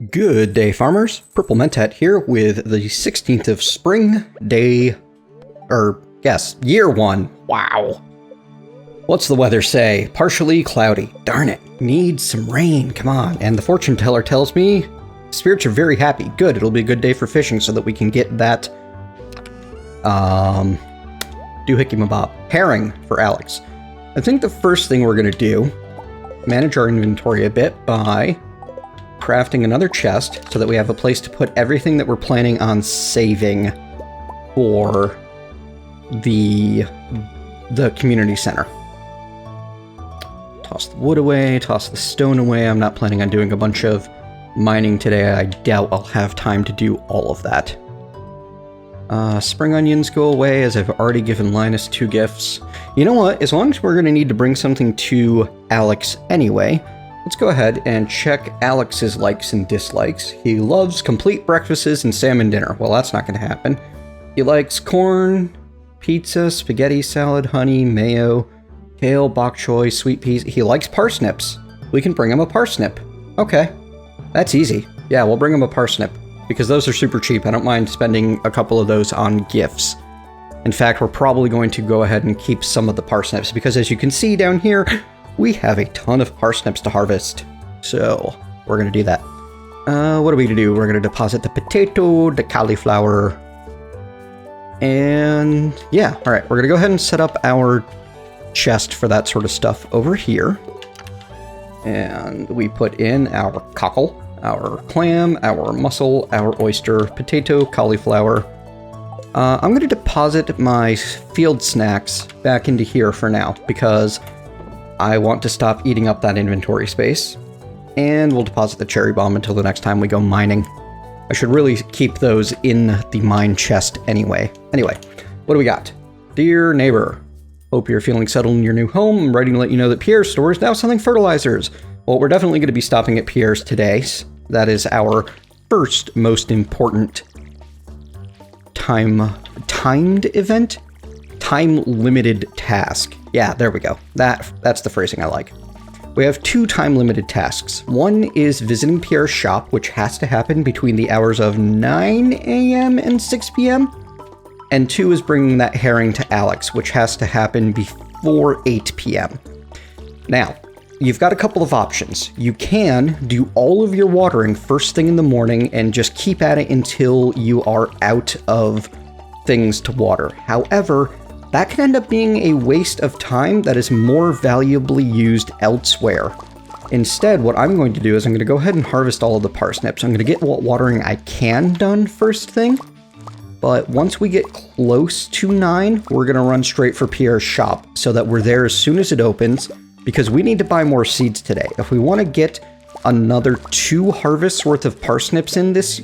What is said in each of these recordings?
Good day, farmers. PurpleMentat here with the 16th of spring, year one. Wow. What's the weather say? Partially cloudy. Darn it. Needs some rain. Come on. And the fortune teller tells me spirits are very happy. Good. It'll be a good day for fishing so that we can get that, doohickey mabob, herring for Alex. I think the first thing we're going to do, manage our inventory a bit by crafting another chest so that we have a place to put everything that we're planning on saving for the community center. Toss the wood away, toss the stone away. I'm not planning on doing a bunch of mining today. I doubt I'll have time to do all of that. Spring onions go away as I've already given Linus 2 gifts. You know what? As long as we're going to need to bring something to Alex anyway, let's go ahead and check Alex's likes and dislikes. He loves complete breakfasts and salmon dinner. Well, that's not going to happen. He likes corn, pizza, spaghetti, salad, honey, mayo, kale, bok choy, sweet peas. He likes parsnips. We can bring him a parsnip. Okay, that's easy. Yeah, we'll bring him a parsnip because those are super cheap. I don't mind spending a couple of those on gifts. In fact, we're probably going to go ahead and keep some of the parsnips because as you can see down here, we have a ton of parsnips to harvest, so we're going to do that. What are we going to do? We're going to deposit the potato, the cauliflower, and yeah, all right, we're going to go ahead and set up our chest for that sort of stuff over here. And we put in our cockle, our clam, our mussel, our oyster, potato, cauliflower. I'm going to deposit my field snacks back into here for now because I want to stop eating up that inventory space, and we'll deposit the cherry bomb until the next time we go mining. I should really keep those in the mine chest anyway. Anyway, what do we got? Dear neighbor, hope you're feeling settled in your new home. I'm writing to let you know that Pierre's store is now selling fertilizers. Well, we're definitely going to be stopping at Pierre's today. That is our first most important timed event? Time-limited task. Yeah, there we go. That's the phrasing I like. We have 2 time-limited tasks. One is visiting Pierre's shop, which has to happen between the hours of 9 a.m. and 6 p.m. And 2 is bringing that herring to Alex, which has to happen before 8 p.m. Now, you've got a couple of options. You can do all of your watering first thing in the morning and just keep at it until you are out of things to water. However, that can end up being a waste of time that is more valuably used elsewhere. Instead, what I'm going to do is I'm going to go ahead and harvest all of the parsnips. I'm going to get what watering I can done first thing. But once we get close to 9, we're going to run straight for Pierre's shop so that we're there as soon as it opens because we need to buy more seeds today. If we want to get another 2 harvests worth of parsnips in this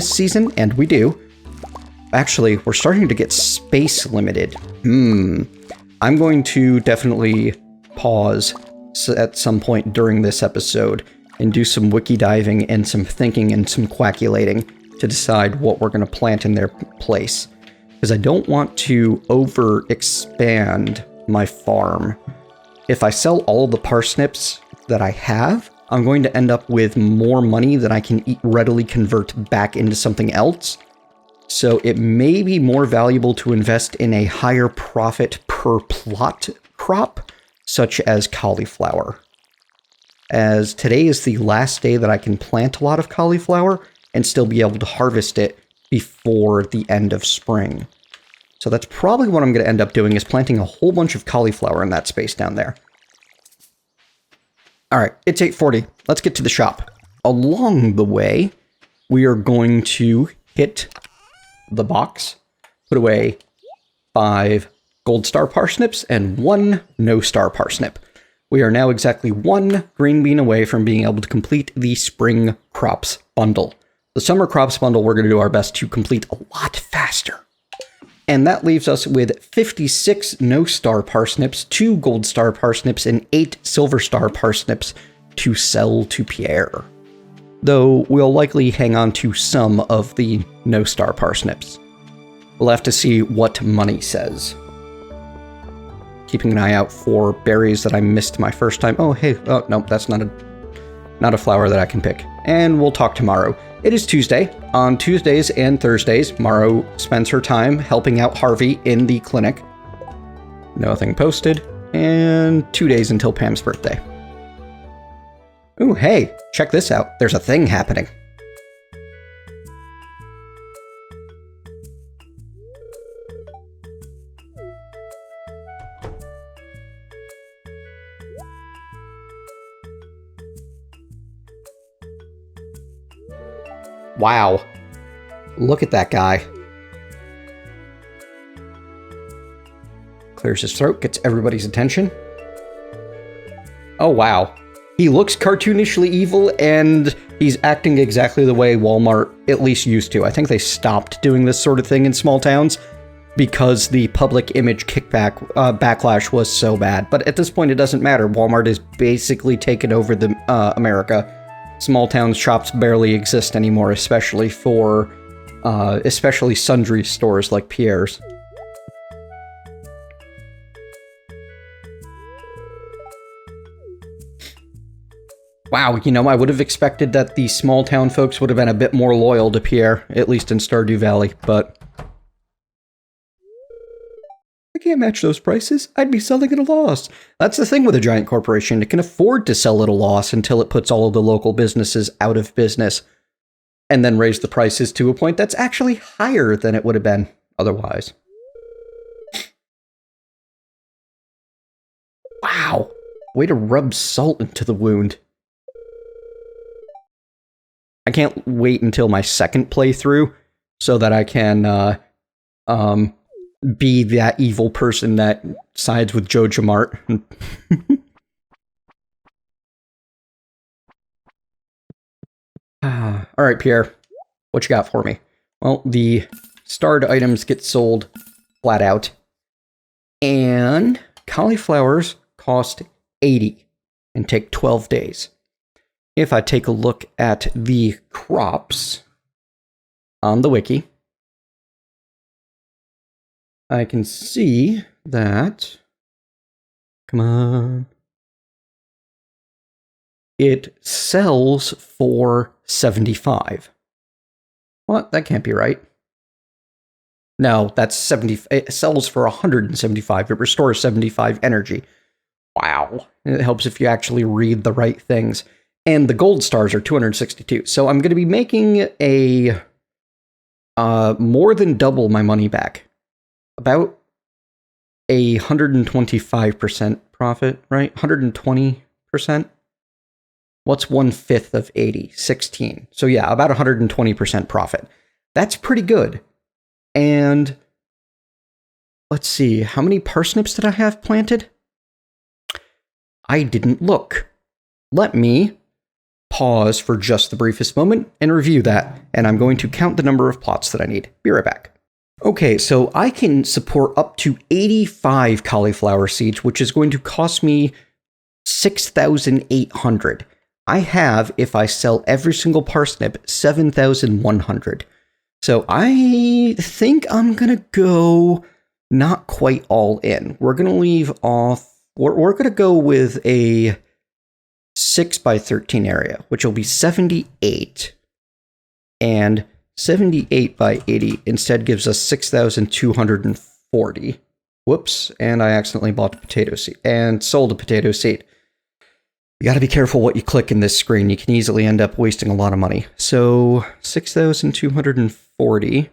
season, and we do. Actually, we're starting to get space limited. I'm going to definitely pause at some point during this episode and do some wiki diving and some thinking and some quackulating to decide what we're going to plant in their place. Because I don't want to over-expand my farm. If I sell all the parsnips that I have, I'm going to end up with more money that I can readily convert back into something else. So it may be more valuable to invest in a higher profit per plot crop, such as cauliflower. As today is the last day that I can plant a lot of cauliflower and still be able to harvest it before the end of spring. So that's probably what I'm going to end up doing is planting a whole bunch of cauliflower in that space down there. All right, it's 8:40. Let's get to the shop. Along the way, we are going to hit the box, put away 5 gold star parsnips and 1 no star parsnip. We are now exactly 1 green bean away from being able to complete the spring crops bundle. The summer crops bundle we're going to do our best to complete a lot faster. And that leaves us with 56 no star parsnips, 2 gold star parsnips, and 8 silver star parsnips to sell to Pierre. Though we'll likely hang on to some of the no-star parsnips. We'll have to see what money says. Keeping an eye out for berries that I missed my first time. Oh, hey, oh, no, that's not a flower that I can pick. and we'll talk tomorrow. It is Tuesday. On Tuesdays and Thursdays, Maro spends her time helping out Harvey in the clinic. Nothing posted. And 2 days until Pam's birthday. Ooh, hey, check this out. There's a thing happening. Wow. Look at that guy. Clears his throat, gets everybody's attention. Oh, wow. He looks cartoonishly evil, and he's acting exactly the way Walmart at least used to. I think they stopped doing this sort of thing in small towns because the public image backlash was so bad. But at this point, it doesn't matter. Walmart is basically taken over the America. Small town shops barely exist anymore, especially for sundry stores like Pierre's. Wow, you know, I would have expected that the small town folks would have been a bit more loyal to Pierre, at least in Stardew Valley, but I can't match those prices. I'd be selling at a loss. That's the thing with a giant corporation. It can afford to sell at a loss until it puts all of the local businesses out of business and then raise the prices to a point that's actually higher than it would have been otherwise. Wow, way to rub salt into the wound. I can't wait until my second playthrough so that I can be that evil person that sides with Joja Mart. Alright, Pierre. What you got for me? Well, the starred items get sold flat out. And cauliflowers cost 80 and take 12 days. If I take a look at the crops on the wiki, I can see that, come on, it sells for 75. What? That can't be right. No, that's 70. It sells for 175. It restores 75 energy. Wow. It helps if you actually read the right things. And the gold stars are 262. So I'm going to be making a more than double my money back. About 125% profit, right? 120%. What's 1/5 of 80? 16. So yeah, about 120% profit. That's pretty good. And let's see, how many parsnips did I have planted? I didn't look. Let me pause for just the briefest moment and review that, and I'm going to count the number of plots that I need. Be right back. Okay, so I can support up to 85 cauliflower seeds, which is going to cost me 6,800. I have, if I sell every single parsnip, 7,100. So I think I'm gonna go not quite all in. We're gonna leave off, we're gonna go with a 6x13 area, which will be 78, and 78 by 80 instead gives us 6,240. Whoops, and I accidentally bought a potato seed and sold a potato seed. You gotta be careful what you click in this screen. You can easily end up wasting a lot of money. So 6,240.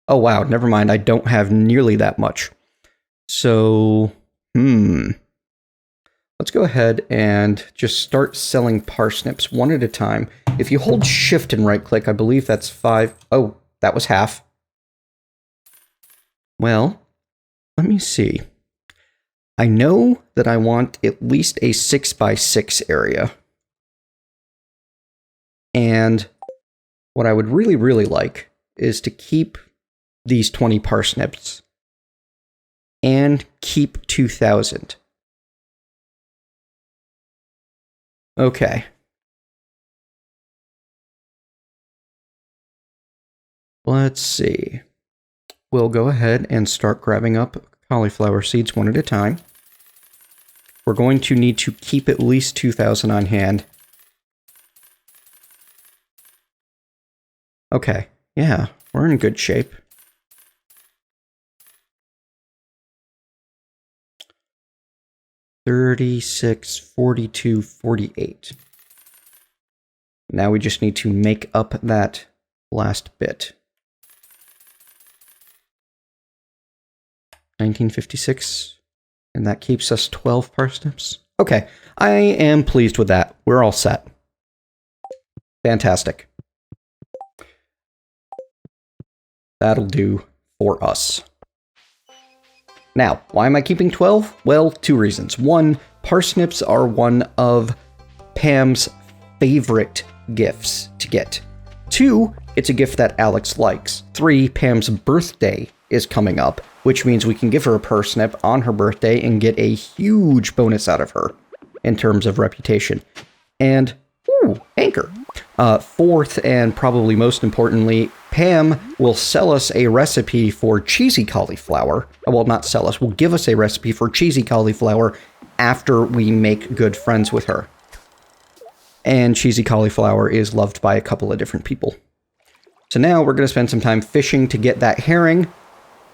Oh wow, never mind. I don't have nearly that much. So, let's go ahead and just start selling parsnips one at a time. If you hold shift and right click, I believe that's 5. Oh, that was half. Well, let me see. I know that I want at least a 6x6 area. And what I would really, really like is to keep these 20 parsnips and keep 2,000. Okay. Let's see. We'll go ahead and start grabbing up cauliflower seeds one at a time. We're going to need to keep at least 2,000 on hand. Okay, yeah, we're in good shape. $36, $42, $48. Now we just need to make up that last bit. 1956, and that keeps us 12 parsnips. Okay, I am pleased with that. We're all set. Fantastic. That'll do for us. Now, why am I keeping 12? Well, two reasons. One, parsnips are one of Pam's favorite gifts to get. Two, it's a gift that Alex likes. Three, Pam's birthday is coming up, which means we can give her a parsnip on her birthday and get a huge bonus out of her in terms of reputation. And, ooh, anchor. Fourth, and probably most importantly, Pam will sell us a recipe for cheesy cauliflower. Well, not sell us, will give us a recipe for cheesy cauliflower after we make good friends with her. And cheesy cauliflower is loved by a couple of different people. So now we're going to spend some time fishing to get that herring,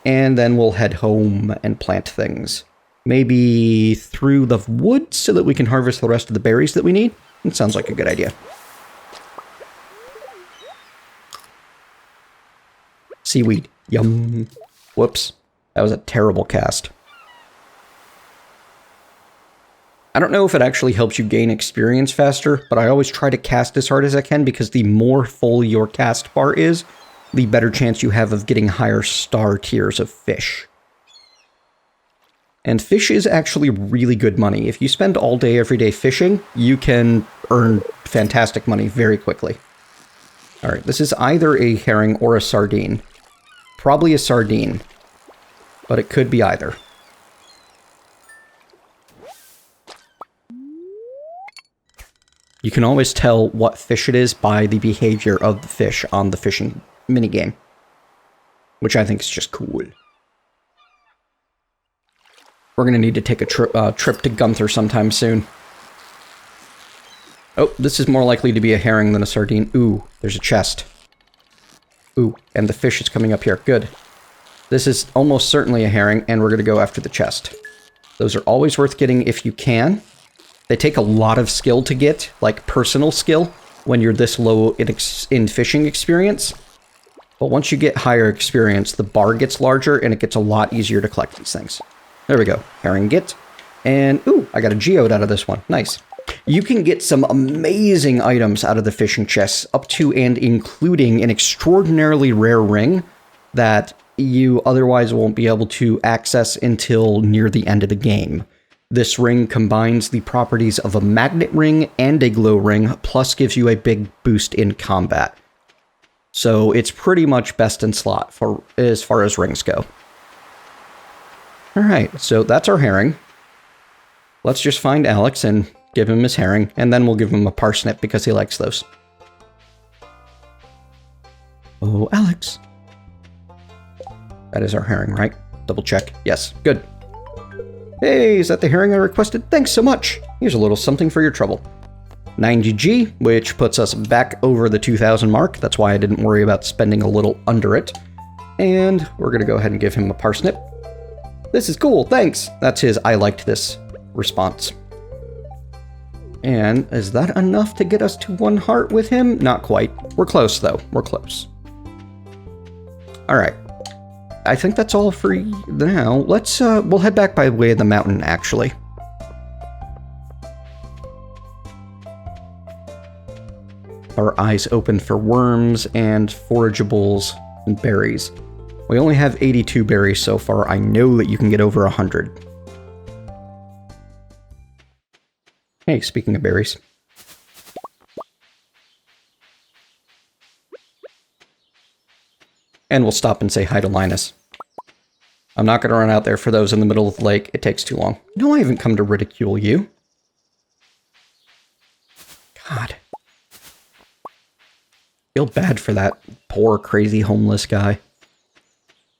and then we'll head home and plant things. Maybe through the woods so that we can harvest the rest of the berries that we need. It sounds like a good idea. Seaweed. Yum. Whoops. That was a terrible cast. I don't know if it actually helps you gain experience faster, but I always try to cast as hard as I can because the more full your cast bar is, the better chance you have of getting higher star tiers of fish. And fish is actually really good money. If you spend all day, every day fishing, you can earn fantastic money very quickly. Alright, this is either a herring or a sardine. Probably a sardine, but it could be either. You can always tell what fish it is by the behavior of the fish on the fishing minigame, which I think is just cool. We're going to need to take a trip to Gunther sometime soon. Oh, this is more likely to be a herring than a sardine. Ooh, there's a chest. Ooh, and the fish is coming up here. Good. This is almost certainly a herring, and we're going to go after the chest. Those are always worth getting if you can. They take a lot of skill to get, like personal skill, when you're this low in fishing experience. But once you get higher experience, the bar gets larger, and it gets a lot easier to collect these things. There we go. Herring get. And, ooh, I got a geode out of this one. Nice. You can get some amazing items out of the fishing chests, up to and including an extraordinarily rare ring that you otherwise won't be able to access until near the end of the game. This ring combines the properties of a magnet ring and a glow ring, plus gives you a big boost in combat. So it's pretty much best in slot for as far as rings go. Alright, so that's our herring. Let's just find Alex and give him his herring, and then we'll give him a parsnip because he likes those. Oh, Alex. That is our herring, right? Double check. Yes, good. Hey, is that the herring I requested? Thanks so much. Here's a little something for your trouble. 90G, which puts us back over the 2,000 mark. That's why I didn't worry about spending a little under it. And we're going to go ahead and give him a parsnip. This is cool, thanks. That's his I liked this response. And is that enough to get us to 1 heart with him? Not quite. We're close, though. We're close. Alright. I think that's all for now. Let's, we'll head back by way of the mountain, actually. Our eyes open for worms and forageables and berries. We only have 82 berries so far. I know that you can get over 100. Hey, speaking of berries. And we'll stop and say hi to Linus. I'm not going to run out there for those in the middle of the lake. It takes too long. No, I haven't come to ridicule you. God. Feel bad for that poor, crazy, homeless guy.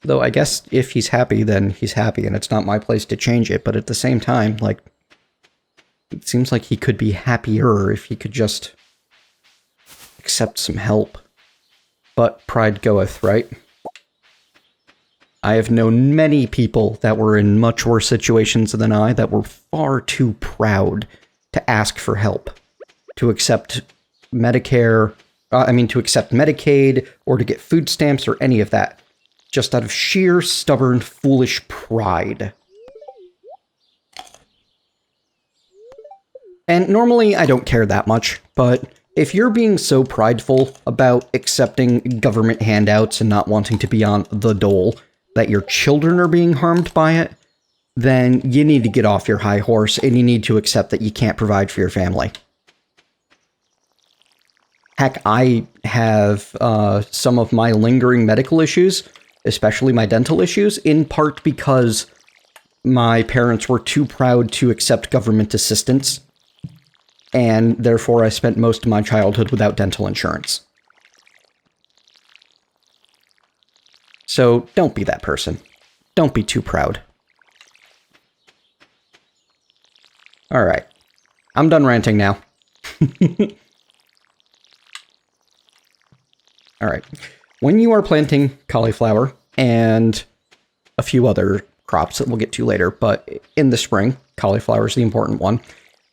Though I guess if he's happy, then he's happy, and it's not my place to change it. But at the same time, like, it seems like he could be happier if he could just accept some help. but pride goeth, right? I have known many people that were in much worse situations than I that were far too proud to ask for help, to accept Medicare, to accept Medicaid, or to get food stamps or any of that, just out of sheer, stubborn, foolish pride. And normally I don't care that much, but if you're being so prideful about accepting government handouts and not wanting to be on the dole, that your children are being harmed by it, then you need to get off your high horse and you need to accept that you can't provide for your family. Heck, I have some of my lingering medical issues, especially my dental issues, in part because my parents were too proud to accept government assistance, and therefore I spent most of my childhood without dental insurance. So don't be that person. Don't be too proud. Alright. I'm done ranting now. Alright. When you are planting cauliflower and a few other crops that we'll get to later, but in the spring, cauliflower is the important one,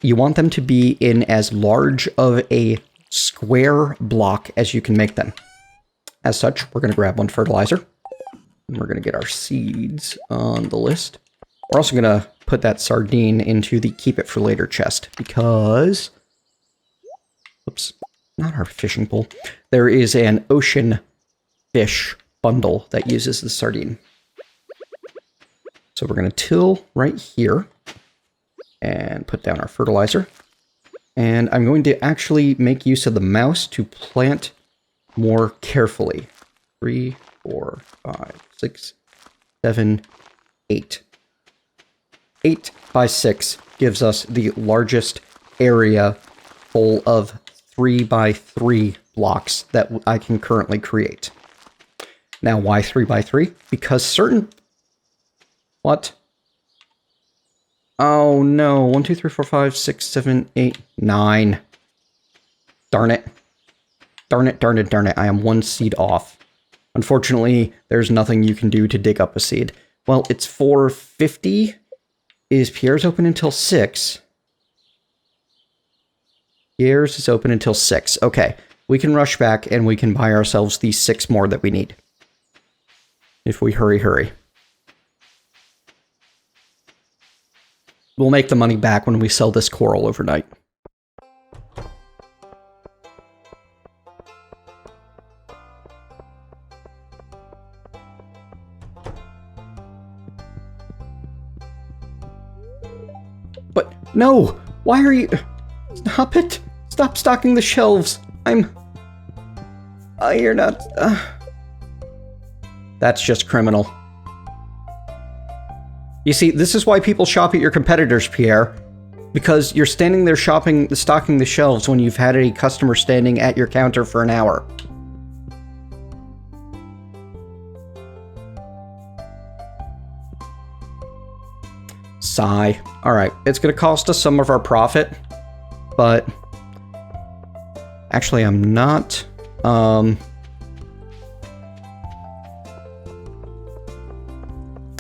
you want them to be in as large of a square block as you can make them. As such, we're going to grab one fertilizer. And we're going to get our seeds on the list. We're also going to put that sardine into the keep it for later chest because... Oops, not our fishing pole. There is an ocean fish bundle that uses the sardine. So we're going to till right here and put down our fertilizer. And I'm going to actually make use of the mouse to plant more carefully. 3, 4, 5, 6, 7, 8. 8 by 6 gives us the largest area full of 3 by 3 blocks that I can currently create. Now, why 3 by 3? Because certain... What? Oh no, 1, 2, 3, 4, 5, 6, 7, 8, 9. Darn it. Darn it, darn it, darn it. I am 1 seed off. Unfortunately, there's nothing you can do to dig up a seed. Well, it's 4:50. Is Pierre's open until 6? Pierre's is open until 6. Okay, we can rush back and we can buy ourselves the 6 more that we need. If we hurry. We'll make the money back when we sell this coral overnight. But no! Why are you... Stop it! Stop stocking the shelves! You're not... That's just criminal. You see, this is why people shop at your competitors, Pierre. Because you're standing there stocking the shelves when you've had a customer standing at your counter for an hour. Sigh. Alright, it's gonna cost us some of our profit, but... Actually, I'm not...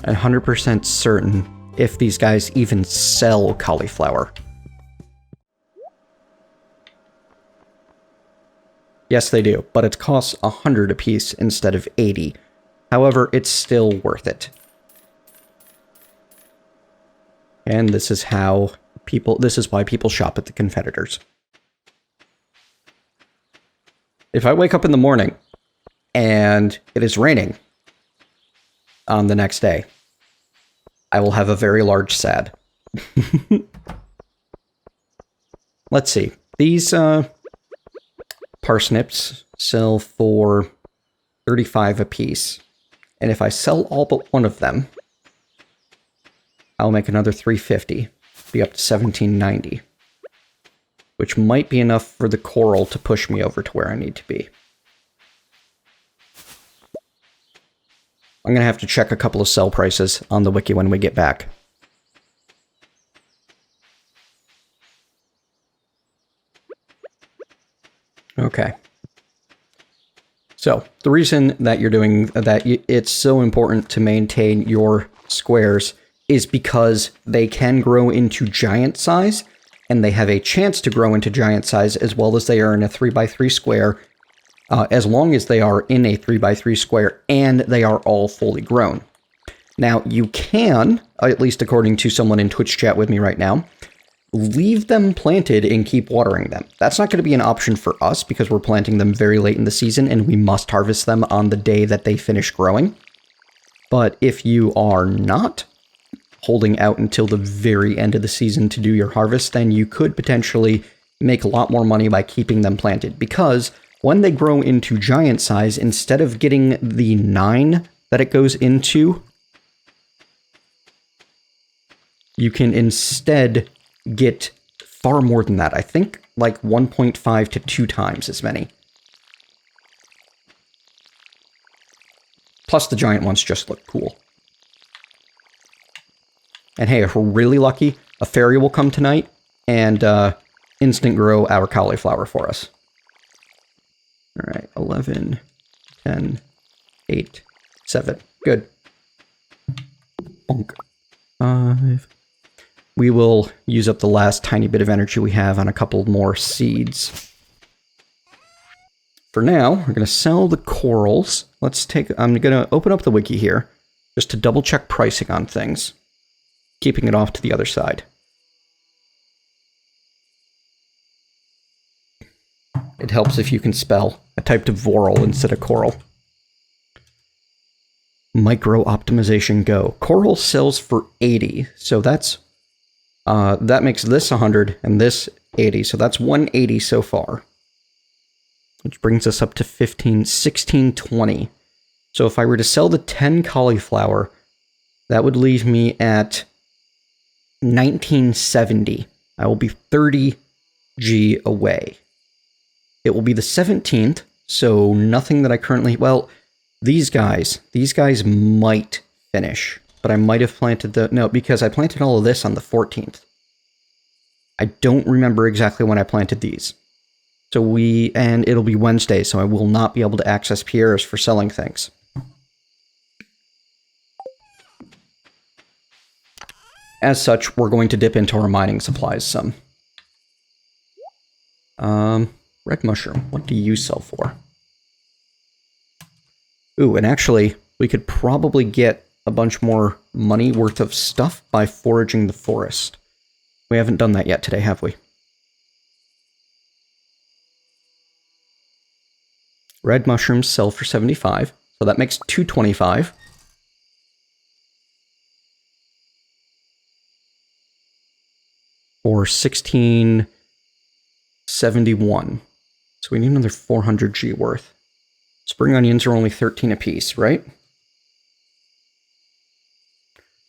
100% certain if these guys even sell cauliflower. Yes, they do, but it costs 100 apiece instead of 80. However, it's still worth it. And this is why people shop at the competitors. If I wake up in the morning and it is raining on the next day, I will have a very large sad. Let's see. These parsnips sell for 35 apiece. And if I sell all but one of them, I'll make another 350. Be up to 1790. Which might be enough for the coral to push me over to where I need to be. I'm going to have to check a couple of sell prices on the wiki when we get back. Okay. So the reason that you're doing that, it's so important to maintain your squares is because they can grow into giant size, and they have a chance to grow into giant size as well as they are in a 3x3 square, as long as they are in a 3x3 square and they are all fully grown. Now, you can, at least according to someone in Twitch chat with me right now, leave them planted and keep watering them. That's not going to be an option for us because we're planting them very late in the season and we must harvest them on the day that they finish growing. But if you are not holding out until the very end of the season to do your harvest, then you could potentially make a lot more money by keeping them planted, because when they grow into giant size, instead of getting the 9 that it goes into, you can instead get far more than that. I think like 1.5 to 2 times as many. Plus the giant ones just look cool. And hey, if we're really lucky, a fairy will come tonight and instant grow our cauliflower for us. All right, 11, 10, 8, 7. Good. Bonk. 5. We will use up the last tiny bit of energy we have on a couple more seeds. For now, we're going to sell the corals. I'm going to open up the wiki here just to double check pricing on things, keeping it off to the other side. It helps if you can spell. I typed voral instead of coral. Micro optimization go. Coral sells for 80, so that's that makes this 100 and this 80, so that's 180 so far. Which brings us up to 1620. So if I were to sell the 10 cauliflower, that would leave me at 1970. I will be 30 G away. It will be the 17th, so nothing that I currently... Well, these guys might finish, but I might have planted the... No, because I planted all of this on the 14th. I don't remember exactly when I planted these. And it'll be Wednesday, so I will not be able to access Pierre's for selling things. As such, we're going to dip into our mining supplies some. Red mushroom, what do you sell for? Ooh, and actually, we could probably get a bunch more money worth of stuff by foraging the forest. We haven't done that yet today, have we? Red mushrooms sell for 75, so that makes 225. For 1671. So we need another 400 G worth. Spring onions are only 13 apiece, right?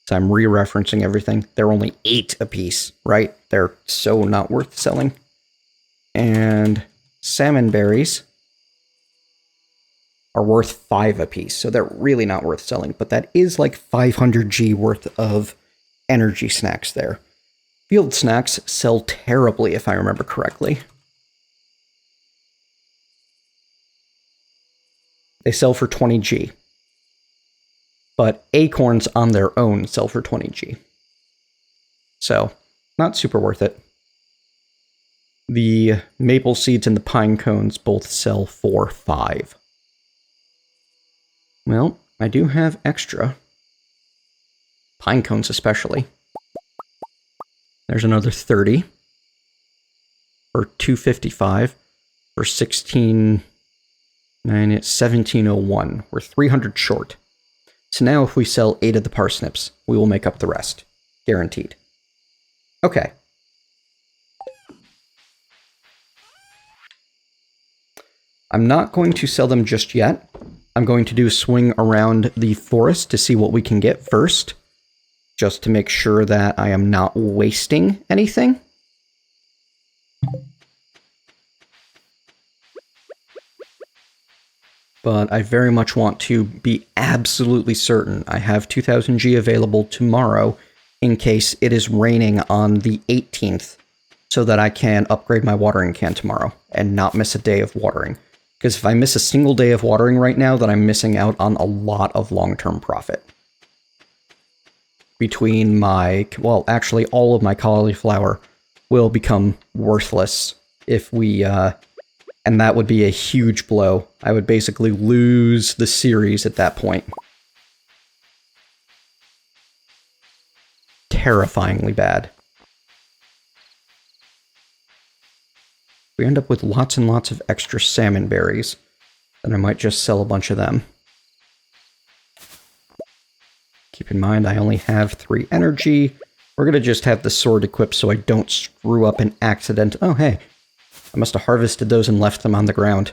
So I'm re-referencing everything. They're only 8 apiece, right? They're so not worth selling. And salmon berries are worth 5 apiece, so they're really not worth selling. But that is like 500 G worth of energy snacks there. Field snacks sell terribly, if I remember correctly. They sell for 20 G. But acorns on their own sell for 20 G. So, not super worth it. The maple seeds and the pine cones both sell for 5. Well, I do have extra. Pine cones especially. There's another 30. For 255. For 1701. We're 300 short. So now if we sell 8 of the parsnips, we will make up the rest. Guaranteed. Okay. I'm not going to sell them just yet. I'm going to do a swing around the forest to see what we can get first, just to make sure that I am not wasting anything. But I very much want to be absolutely certain I have 2000 G available tomorrow in case it is raining on the 18th, so that I can upgrade my watering can tomorrow and not miss a day of watering. Because if I miss a single day of watering right now, then I'm missing out on a lot of long-term profit. Between well, actually, all of my cauliflower will become worthless if we, and that would be a huge blow. I would basically lose the series at that point. Terrifyingly bad. We end up with lots and lots of extra salmon berries, then I might just sell a bunch of them. Keep in mind, I only have 3 energy. We're going to just have the sword equipped so I don't screw up an accident. Oh, hey. I must have harvested those and left them on the ground.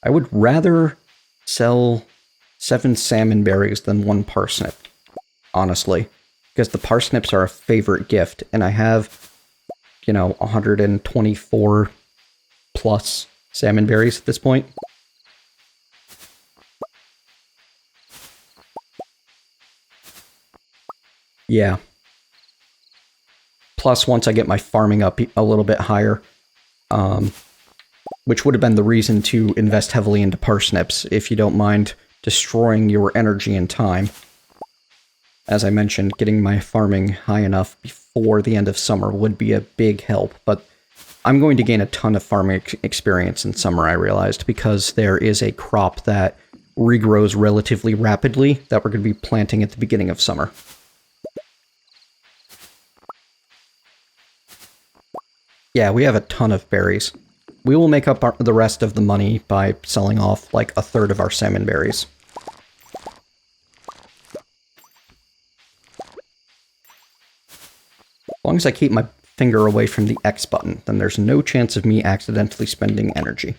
I would rather sell 7 salmon berries than 1 parsnip, honestly. Because the parsnips are a favorite gift, and I have, 124 plus salmon berries at this point. Yeah. Plus, once I get my farming up a little bit higher, which would have been the reason to invest heavily into parsnips, if you don't mind destroying your energy and time. As I mentioned, getting my farming high enough before the end of summer would be a big help, but I'm going to gain a ton of farming experience in summer, I realized, because there is a crop that regrows relatively rapidly that we're going to be planting at the beginning of summer. Yeah, we have a ton of berries. We will make up the rest of the money by selling off like a third of our salmon berries. As long as I keep my finger away from the X button, then there's no chance of me accidentally spending energy.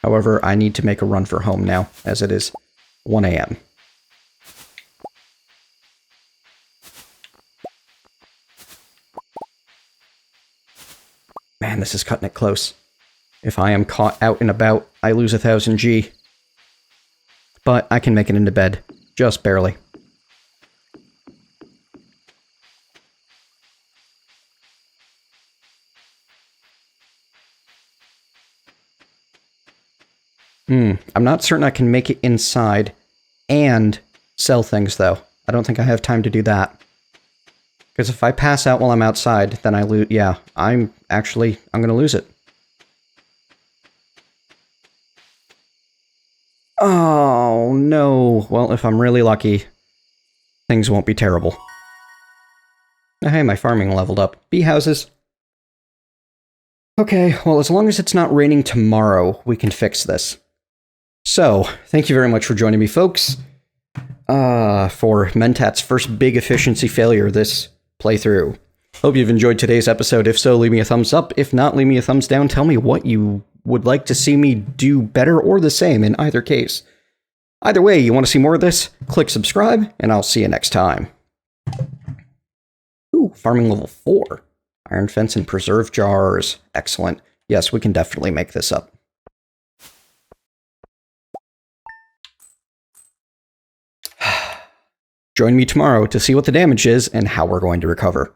However, I need to make a run for home now, as it is 1 a.m. Man, this is cutting it close. If I am caught out and about, I lose 1,000 G. But I can make it into bed. Just barely. I'm not certain I can make it inside and sell things, though. I don't think I have time to do that. Because if I pass out while I'm outside, then I lose... Yeah, I'm going to lose it. Oh, no. Well, if I'm really lucky, things won't be terrible. Oh, hey, my farming leveled up. Bee houses. Okay, well, as long as it's not raining tomorrow, we can fix this. So, thank you very much for joining me, folks, for Mentat's first big efficiency failure this playthrough. Hope you've enjoyed today's episode. If so, leave me a thumbs up. If not, leave me a thumbs down. Tell me what you would like to see me do better or the same in either case. Either way, you want to see more of this? Click subscribe, and I'll see you next time. Ooh, farming level 4. Iron fence and preserve jars. Excellent. Yes, we can definitely make this up. Join me tomorrow to see what the damage is and how we're going to recover.